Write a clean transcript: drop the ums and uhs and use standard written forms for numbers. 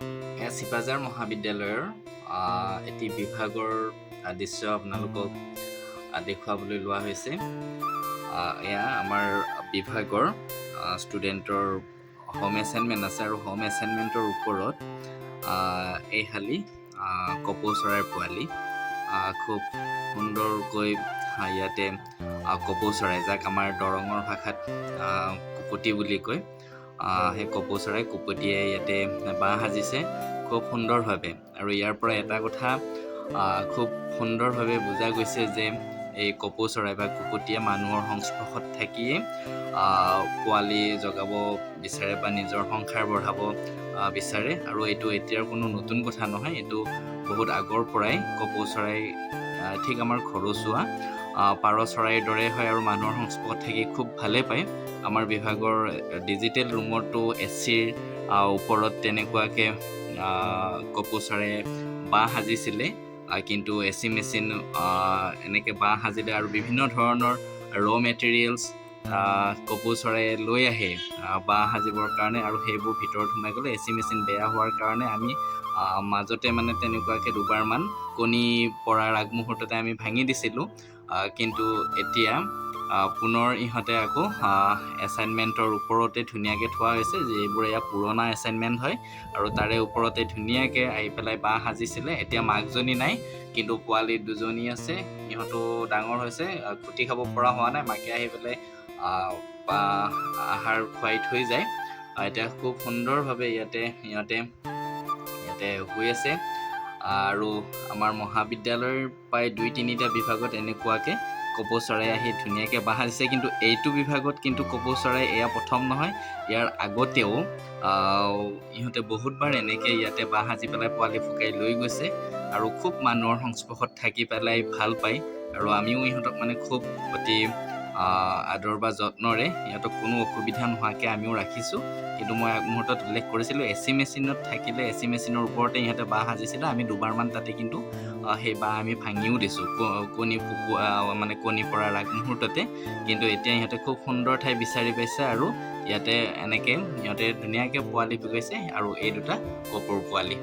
চিপাজাৰ মহাবিদ্যালয়ৰ এটি বিভাগৰ দৃশ্য আপোনালোকক দেখুৱাবলৈ লোৱা হৈছে। এয়া আমাৰ বিভাগৰ ষ্টুডেণ্টৰ হোম এছাইনমেণ্ট আছে আৰু হোম এছাইনমেণ্টৰ ওপৰত এইহালি কপৌ চৰাইৰ পোৱালি খুব সুন্দৰকৈ ইয়াতে কপৌ চৰাই, যাক আমাৰ দৰঙৰ ভাষাত কুপতি বুলি কয়, সেই কপৌ চৰাই কুপতিয়ে ইয়াতে বাঁহ সাজিছে খুব সুন্দৰভাৱে। আৰু ইয়াৰ পৰা এটা কথা খুব সুন্দৰভাৱে বুজা গৈছে যে এই কপৌ চৰাই বা কুপতিয়ে মানুহৰ সংস্পৰ্শত থাকিয়ে পোৱালি জগাব বিচাৰে বা নিজৰ সংসাৰ বঢ়াব বিচাৰে। আৰু এইটো এতিয়াৰ কোনো নতুন কথা নহয়, এইটো বহুত আগৰ পৰাই কপৌ চৰাই ঠিক আমাৰ ঘৰচুৱা পাৰ চৰাইৰ দৰে হয় আৰু মানুহৰ সংস্পৰ্শত থাকি খুব ভালে পায়। আমাৰ বিভাগৰ ডিজিটেল ৰুমতো এচিৰ ওপৰত তেনেকুৱাকৈ কপৌ চৰাইয়ে বাঁহ সাজিছিলে, কিন্তু এচি মেচিন এনেকৈ বাঁহ সাজিলে আৰু বিভিন্ন ধৰণৰ মেটেৰিয়েলছ কপৌ চৰাইয়ে লৈ আহে বাঁহ সাজিবৰ কাৰণে, আৰু সেইবোৰ ভিতৰত সোমাই গ'লে এচি মেচিন বেয়া হোৱাৰ কাৰণে আমি মাজতে মানে তেনেকুৱাকৈ দুবাৰমান কণী পৰাৰ আগমুহূৰ্ততে আমি ভাঙি দিছিলোঁ। কিন্তু এতিয়া পুনৰ ইহঁতে আকৌ এছাইনমেণ্টৰ ওপৰতে ধুনীয়াকৈ থোৱা হৈছে, যে এইবোৰ এয়া পুৰণা এছাইনমেণ্ট হয় আৰু তাৰে ওপৰতে ধুনীয়াকৈ আহি পেলাই বাঁহ সাজিছিলে। এতিয়া মাকজনী নাই, কিন্তু পোৱালি দুজনী আছে, সিহঁতো ডাঙৰ হৈছে, খুটি খাব পৰা হোৱা নাই, মাকে আহি পেলাই আহাৰ খুৱাই থৈ যায়। এতিয়া খুব সুন্দৰভাৱে ইয়াতে শুই আছে। আৰু আমাৰ মহাবিদ্যালয়ৰ প্ৰায় 2-3টা বিভাগত এনেকুৱাকৈ কপৌ চৰাই আহি ধুনীয়াকৈ বাঁহ সাজিছে। কিন্তু এইটো বিভাগত কিন্তু কপৌ চৰাই এয়া প্ৰথম নহয়, ইয়াৰ আগতেও ইহঁতে বহুতবাৰ এনেকৈ ইয়াতে বাঁহ সাজি পেলাই পোৱালি ফুকাই লৈ গৈছে আৰু খুব মানুহৰ সংস্পৰ্শত থাকি পেলাই ভাল পায়। আৰু আমিও ইহঁতক মানে খুব অতি আদৰ বা যত্নৰে ইহঁতক কোনো অসুবিধা নোহোৱাকৈ আমিও ৰাখিছোঁ। কিন্তু মই আগমুহূৰ্তত উল্লেখ কৰিছিলোঁ, এচি মেচিনত থাকিলে এচি মেচিনৰ ওপৰতে ইহঁতে বাঁহ সাজিছিলে। আমি দুবাৰমান তাতে কিন্তু সেই বাঁহ আমি ভাঙিও দিছোঁ কণী পৰাৰ আগমুহূৰ্ততে। কিন্তু এতিয়া ইহঁতে খুব সুন্দৰ ঠাই বিচাৰি পাইছে আৰু ইয়াতে এনেকৈ ইহঁতে ধুনীয়াকৈ পোৱালি ফুকাইছে, আৰু এই দুটা কপৌৰ পোৱালি।